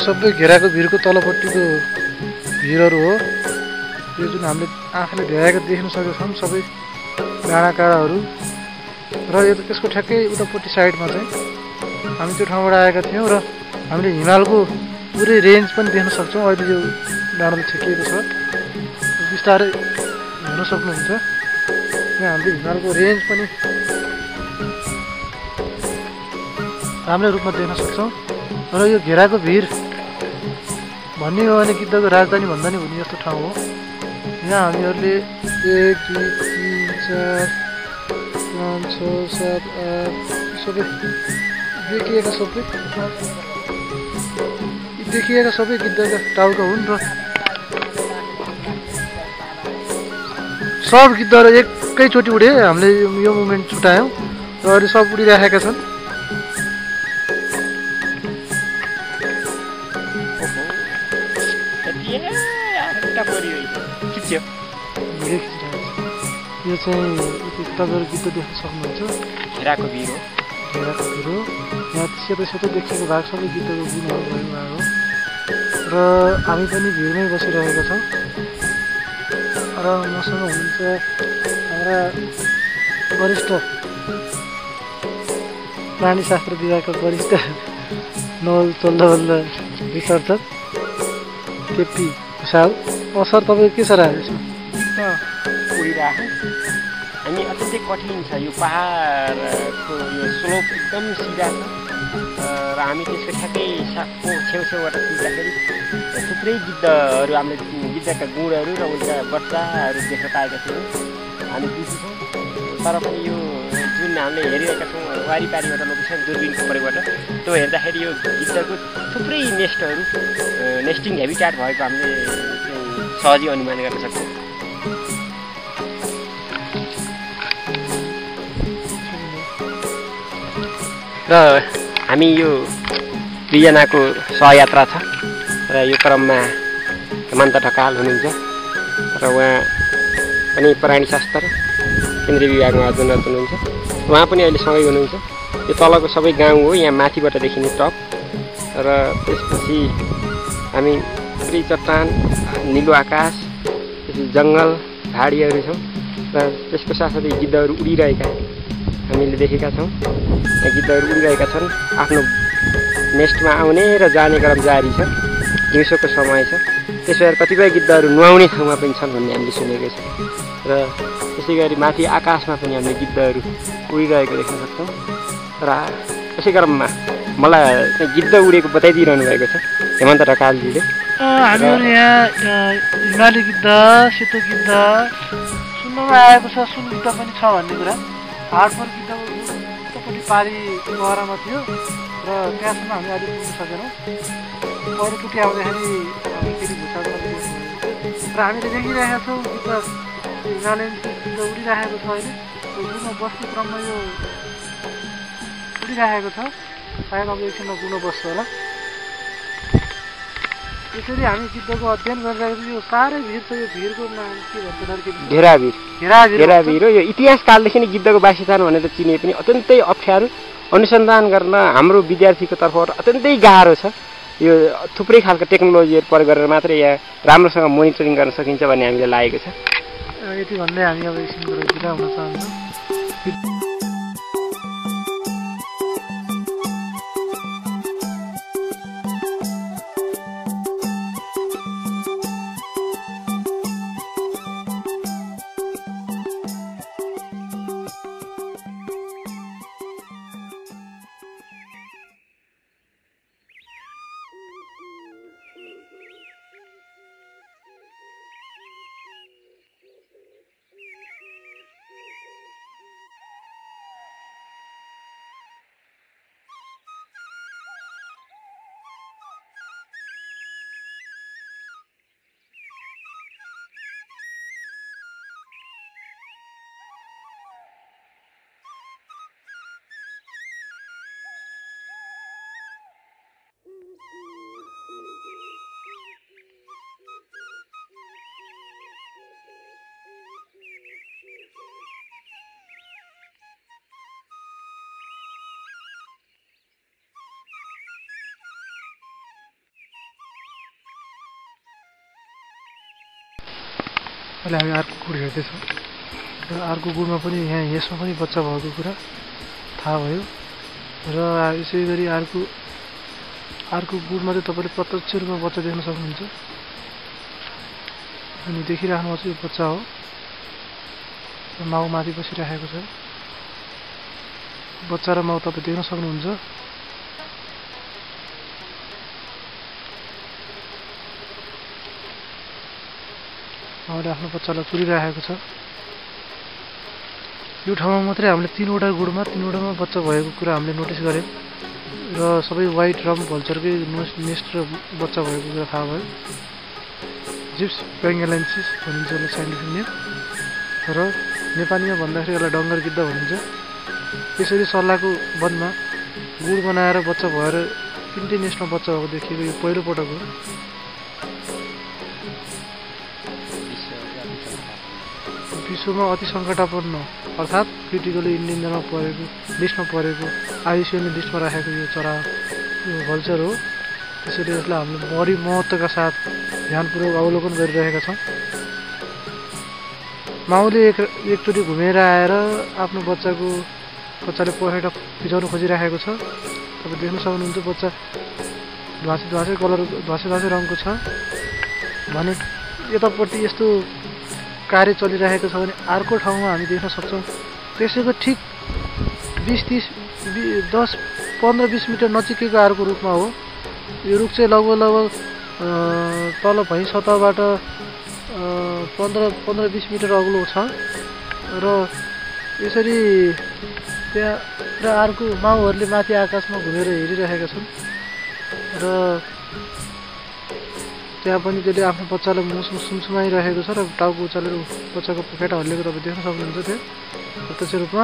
सबै घेराको भिरको तलपट्टिको भिरहरू हो। यो जुन हामीले आँखाले भ्याएको देख्न सकेका छौँ सबै डाँडाकाँडाहरू र यो त्यसको ठ्याक्कै उतापट्टि साइडमा चाहिँ हामी त्यो ठाउँबाट आएका थियौँ र हामीले हिमालको पुरै रेन्ज पनि देख्न सक्छौँ। अहिले यो डाँडाले छेकिएको छ, बिस्तारै हेर्न सक्नुहुन्छ। यहाँ हामीले हिमालको रेन्ज पनि राम्रै रूपमा देख्न सक्छौँ। र यो घेराको भिर भन्ने हो भने गिद्धको राजधानी भन्दा नि हुने यस्तो ठाउँ हो। यहाँ हामीहरूले 1 2 3 4 5 6 7 8 सबै देखिएका सबै गिद्धका टाउका हुन् र सब गिद्धहरू एकैचोटि उडे। हामीले यो मुभमेन्ट छुटायौँ र अहिले सब उडिराखेका छन्। यो चाहिँ तपाईँहरू गिद्ध देख्न सक्नुहुन्छ। घेराको भिर हो। यहाँ सेतो सेतो देखिएको भाग सबै गिद्धको गुणहरू भएको भाग हो र हामी पनि भिरमै बसिरहेका छौँ। र मसँग हुनुहुन्छ हाम्रा वरिष्ठ प्राणीशास्त्र विभागका वरिष्ठ नवल चल्दवल्द रिसर्चर केपी भुषाल। सर तपाईँ के छ राखेको यसमा? उडिरहेको हामी अत्यन्तै कठिन छ। यो पहाडको यो स्लोप एकदम सिधा छ र हामी त्यसको ठ्याक्कै छेउछेउबाट पुग्दाखेरि थुप्रै गिद्धहरू हामीले गिद्धका गुँडहरू र उनका बच्चाहरू देख्न पाएका थियौँ। हामी दुखी छौँ, तर पनि यो जुन हामीले हेरिरहेका छौँ वारिपारिबाट लोकेसन दूरबिनको प्रयोगबाट त्यो हेर्दाखेरि यो गिद्धको थुप्रै नेस्टिङ हेबिट्याट भएको हामीले सहजै अनुमान गर्न सक्छौँ। र हामी यो 2 जनाको सहयात्रा छ र यो क्रममा हेमन्त ढकाल हुनुहुन्छ र उहाँ पनि प्राणीशास्त्र केन्द्रीय विभागमा अध्ययनरत हुनुहुन्छ। उहाँ पनि अहिले सँगै हुनुहुन्छ। यो तलको सबै गाउँ हो, यहाँ माथिबाट देखिने टप र त्यसपछि हामी पुरै चट्टान, निलो आकाश, त्यसपछि जङ्गल, झाडीहरू छौँ र त्यसको साथसाथै गिद्धहरू उडिरहेका हामीले देखेका छौँ। यहाँ गिद्धहरू उडिरहेका छन्। आफ्नो नेस्टमा आउने र जाने क्रम जारी छ। दिउँसोको समय छ, त्यसो भएर कतिपय गिद्धहरू नुहाउने ठाउँमा पनि छन् भन्ने हामीले सुनेको छ र त्यसै गरी माथि आकाशमा पनि हामीले गिद्धहरू उडिरहेको देख्न सक्छौँ। र त्यसै क्रममा मलाई गिद्ध उडेको बताइदिइरहनु भएको छ हेमन्त ढकालजीले। हामीहरू यहाँ हिमाली गिद्ध, सेतो गिद्ध सुन्नमा आएको छ, सुन गिद्ध पनि छ भन्ने कुरा। हाडफोर गिद्धको उतापट्टि पारी गहरामा थियो र त्यहाँसम्म हामी अहिले पुग्न सकेनौँ। पहिलोचोटि आउँदाखेरि हामी फेरि भुषाल र हामीले देखिरहेका छौँ गिद्ध हिमालयन गिद्ध उडिरहेको छ। अहिले गुणमा बस्ने क्रममा यो उडिरहेको छ। सायद अब एकछिनमा गुण बस्छ होला। यसरी हामी गिद्धको अध्ययन गरिरहेको छौँ। यो साह्रै भिर छ। यो भिरको नाम के भन्छ? घेराभिर हो। यो इतिहास कालदेखि नै गिद्धको वासस्थान भनेर चिने पनि अत्यन्तै अप्ठ्यारो, अनुसन्धान गर्न हाम्रो विद्यार्थीको तर्फबाट अत्यन्तै गाह्रो छ। यो थुप्रै खालको टेक्नोलोजीहरू प्रयोग गरेर मात्रै यहाँ राम्रोसँग मोनिटरिङ गर्न सकिन्छ भन्ने हामीलाई लागेको छ। यति भन्दै हामी अब एकछिनको बिदा हुन चाहन्छौँ। अहिले हामी अर्को गुड हेर्दैछौँ र अर्को गुडमा पनि यहाँ यसमा पनि बच्चा भएको कुरा थाहा भयो र यसै गरी अर्को गुडमा चाहिँ तपाईँले प्रत्यक्ष रूपमा बच्चा देख्न सक्नुहुन्छ अनि देखिराख्नु भएको यो बच्चा हो माउ माथि बसिरहेको छ बच्चा र माउ तपाईँ देख्न सक्नुहुन्छ माउले आफ्नो बच्चालाई तुरिरहेको छ यो ठाउँमा मात्रै हामीले 3वटा गुडमा 3वटामा बच्चा भएको कुरा हामीले नोटिस गऱ्यौँ र सबै व्हाइट रम भल्चरकै नेस्ट र बच्चा भएको कुरा थाहा भयो जिप्स बेङ्गलेन्सिस भनिन्छ यसलाई साइन्टिफिक नेम र नेपालीमा भन्दाखेरि यसलाई डङ्गर गिद्ध भनिन्छ यसरी सल्लाहको वनमा गुड बनाएर बच्चा भएर 3टै नेस्टमा बच्चा भएको देखिएको यो पहिलो पटक हो विश्वमा अति सङ्कटापन्न अर्थात् क्रिटिकली इन्डेन्जरमा परेको लिस्टमा परेको आइसिएन लिस्टमा राखेको यो चरा यो भल्चर हो त्यसैले यसलाई हामीले बढी महत्त्वका साथ ध्यानपूर्वक अवलोकन गरिरहेका छौँ माउले एकचोटि घुमेर आएर आफ्नो बच्चाले पखेटा फिजाउन खोजिरहेको छ तपाईँ देख्न सक्नुहुन्छ बच्चा ध्वासे रङको छ भने यतापट्टि यस्तो कार्य चलिरहेको छ भने अर्को ठाउँमा हामी देख्न सक्छौँ त्यसैको ठिक 15-20 मिटर नजिकैको अर्को रुखमा हो यो रुख चाहिँ लगभग तल भई सतहबाट 15-20 मिटर अग्लो छ र यसरी त्यहाँ र अर्को माउहरूले माथि आकाशमा घुमेर हेरिरहेका छन् र त्यहाँ पनि त्यसले आफ्नो बच्चालाई सुमसुमाइरहेको छ र टाउको उचालेर बच्चाको पखेटा हल्लेको तपाईँ देख्न सक्नुहुन्छ त्यहाँ प्रत्यक्ष रूपमा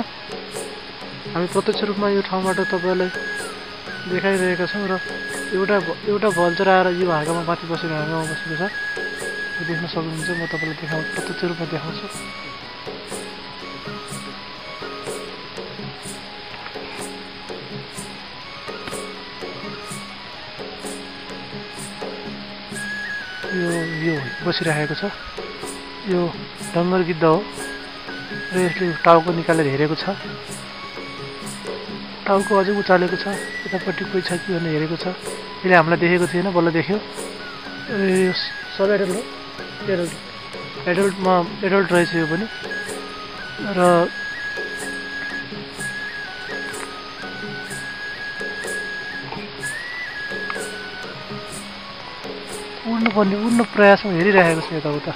हामी प्रत्यक्ष रूपमा यो ठाउँबाट तपाईँलाई देखाइरहेका छौँ र एउटा भल्चर आएर यो हाँगामा माथि बसेर हाँगामा बसेको छ देख्न सक्नुहुन्छ म तपाईँलाई प्रत्यक्ष रूपमा देखाउँछु यो बसिरहेको छ यो डङ्गर गिद्ध हो र यसले टाउको निकालेर हेरेको छ टाउको अझै उचालेको छ यतापट्टि कोही छ कि भनेर हेरेको छ यसले हामीलाई देखेको थिएन बल्ल देख्यो यो सब एडल्ट रहेछ यो पनि र उड्नु प्रयासमा हेरिरहेको छ यताउता